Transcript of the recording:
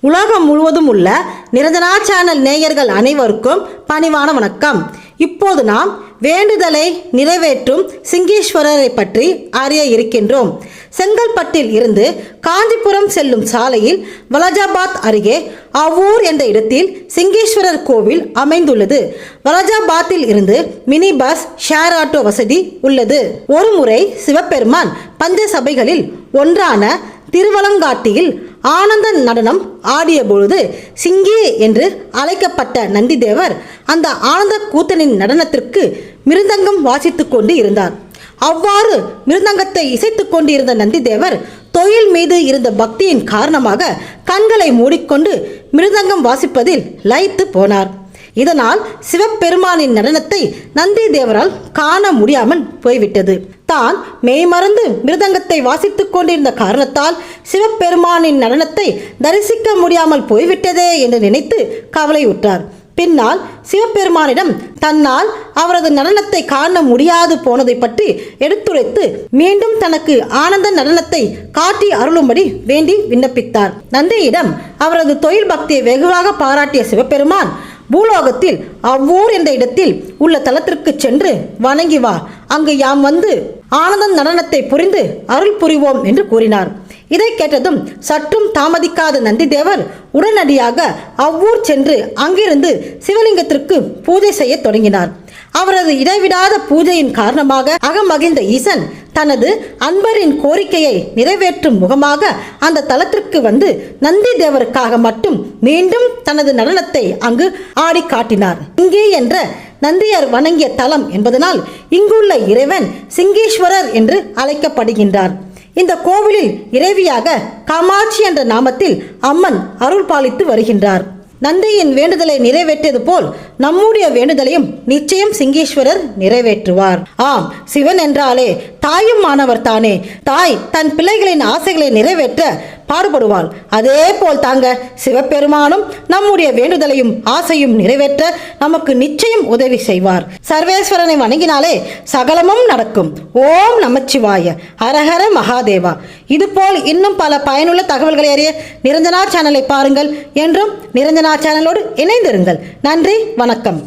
உலகம் முழுவதும் உள்ள நிரஞ்சனா சேனல் நேயர்கள் அனைவருக்கும் பணிவான வணக்கம். இப்போது நாம் வேண்டுதலை நிறைவேற்றும் சிங்கேஸ்வரரை பற்றி அறிய இருக்கின்றோம். செங்கல்பட்டில் இருந்து காஞ்சிபுரம் செல்லும் சாலையில் வலஜாபாத் அருகே அவ்வூர் என்ற இடத்தில் சிங்கேஸ்வரர் கோவில் அமைந்துள்ளது. வலஜாபாத்தில் இருந்து மினி பஸ், ஷேர் ஆட்டோ வசதி உள்ளது. ஒருமுறை சிவபெருமான் பஞ்ச சபைகளில் ஒன்றான திருவலங்காட்டியில் ஆனந்த நடனம் ஆடிய பொழுது சிங்கி என்று அழைக்கப்பட்ட நந்திதேவர் அந்த ஆனந்த கூத்தனின் நடனத்திற்கு மிருதங்கம் வாசித்துக் கொண்டு இருந்தார். அவ்வாறு மிருதங்கத்தை இசைத்துக் கொண்டிருந்த நந்திதேவர் தொழில் மீது இருந்த பக்தியின் காரணமாக கண்களை மூடிக்கொண்டு மிருதங்கம் வாசிப்பதில் லயித்து போனார். இதனால் சிவபெருமானின் நடனத்தை நந்தி தேவரால் காண முடியாமல் போய்விட்டது. தான் மெய்மறந்து மிருதங்கத்தை வாசித்துக் கொண்டிருந்த காரணத்தால் சிவபெருமானின் நடனத்தை தரிசிக்க முடியாமல் போய்விட்டதே என்று நினைத்து கவலையுற்றார். பின்னால் சிவபெருமானிடம் தன்னால் அவரது நடனத்தை காண முடியாது போனதை பற்றி எடுத்துரைத்து மீண்டும் தனக்கு ஆனந்த நடனத்தை காட்டி அருளும்படி வேண்டி விண்ணப்பித்தார். நந்தியிடம் அவரது தொழில் பக்தியை வெகுவாக பாராட்டிய சிவபெருமான் பூலோகத்தில் அவ்வூர் என்ற இடத்தில் உள்ள தலத்திற்கு சென்று வணங்கி வா, அங்கு யாம் வந்து ஆனந்த நடனத்தை புரிந்து அருள் புரிவோம் என்று கூறினார். இதை கேட்டதும் சற்றும் தாமதிக்காத நந்திதேவர் உடனடியாக அவ்வூர் சென்று அங்கிருந்து சிவலிங்கத்திற்கு பூஜை செய்ய தொடங்கினார். அவரது இடைவிடாத பூஜையின் காரணமாக அகமகிழ்ந்த ஈசன் தனது அன்பரின் கோரிக்கையை நிறைவேற்றும் முகமாக அந்த தலத்திற்கு வந்து நந்தி தேவருக்காக மட்டும் மீண்டும் தனது நடனத்தை அங்கு ஆடி காட்டினார். சிங்கி என்ற நந்தியர் வணங்கிய தலம் என்பதனால் இங்குள்ள இறைவன் சிங்கேஸ்வரர் என்று அழைக்கப்படுகின்றார். இந்த கோவிலில் இறைவியாக காமாட்சி என்ற நாமத்தில் அம்மன் அருள் பாலித்து வருகின்றார். நந்தியின் வேண்டுதலை நிறைவேற்றியது போல் நம்முடைய வேண்டுதலையும் நிச்சயம் சிங்கேஸ்வரர் நிறைவேற்றுவார். ஆம், சிவன் என்றாலே தாயும் மாணவர் தானே. தாய் தன் பிள்ளைகளின் ஆசைகளை நிறைவேற்ற பாடுபடுவாள். அதே போல் தாங்க சிவபெருமானும் நம்முடைய வேண்டுதலையும் ஆசையும் நிறைவேற்ற நமக்கு நிச்சயம் உதவி செய்வார். சர்வேஸ்வரனை வணங்கினாலே சகலமும் நடக்கும். ஓம் நமச்சிவாய, ஹரஹர மகாதேவா. இதுபோல் இன்னும் பல பயனுள்ள தகவல்களை அறிய நிரஞ்சனா சேனலை பாருங்கள். என்றும் நிரஞ்சனா சேனலோடு இணைந்திருங்கள். நன்றி, வணக்கம்.